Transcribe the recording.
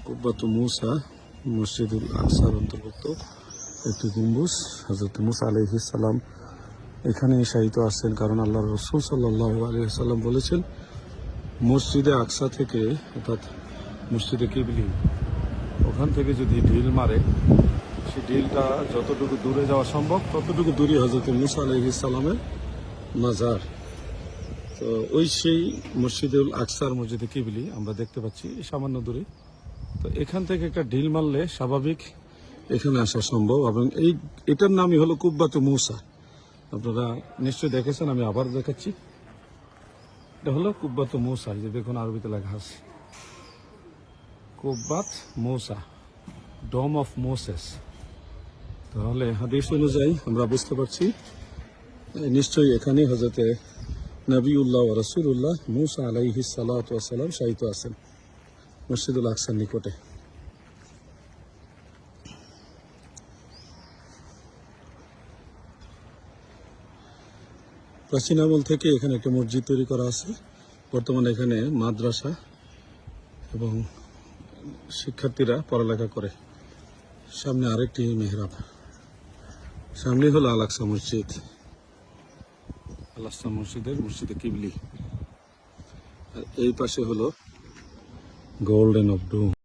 কুব্বাতু মুসা মসজিদুল আকসার অন্তর্ভুক্ত একটি গম্বুজ। হযরত মুসা আলাইহিস সালাম এখানে শায়িত আছেন, কারণ আল্লাহর রাসূল সাল্লাল্লাহু আলাইহি ওয়াসাল্লাম বলেছেন, মসজিদে আকসা থেকে অর্থাৎ মসজিদে কিবলি ওখান থেকে যদি ঢিল মারে, সেই ঢিলটা যতটুকু দূরে যাওয়া সম্ভব ততটুকু দূরে হযরত মুসা আলাইহিস সালামের মাজার। তো ওই সেই মসজিদুল আকসার মসজিদে কিবলি আমরা দেখতে পাচ্ছি সামান্য দূরে। তো এখান থেকে একটা ঢিল মারলে স্বাভাবিক এখানে আসা সম্ভব, এবং এটার নামই হলো কুব্বাতু মুসা। আপনারা নিশ্চয়ই দেখেছেন, আমি আবার দেখাচ্ছি। এটা হলো কুব্বাতু মুসা, যে দেখুন আরবিতে লেখা আছে কুব্বাত মুসা, ডোম অফ মোসেস। তাহলে হাদিস অনুযায়ী আমরা বুঝতে পারছি নিশ্চয়ই এখানে হযরতে নবিউল্লাহ ওয়া রাসূলুল্লাহ মুসা আলাইহিস সালাতু ওয়াস সালাম শায়িত আছেন মসজিদুল আকসার নিকটে। প্রাচীন আমল থেকে এখানে একটা মসজিদ তৈরি করা আছে। বর্তমানে এখানে মাদ্রাসা এবং শিক্ষার্থীরা পড়ালেখা করে। সামনে আরেকটি মেহরাব, সামনে হলো আল আকসা মসজিদ, আল আকসা মসজিদে কিবলি, আর এই পাশে হলো গোল্ডেন অফ ডোম।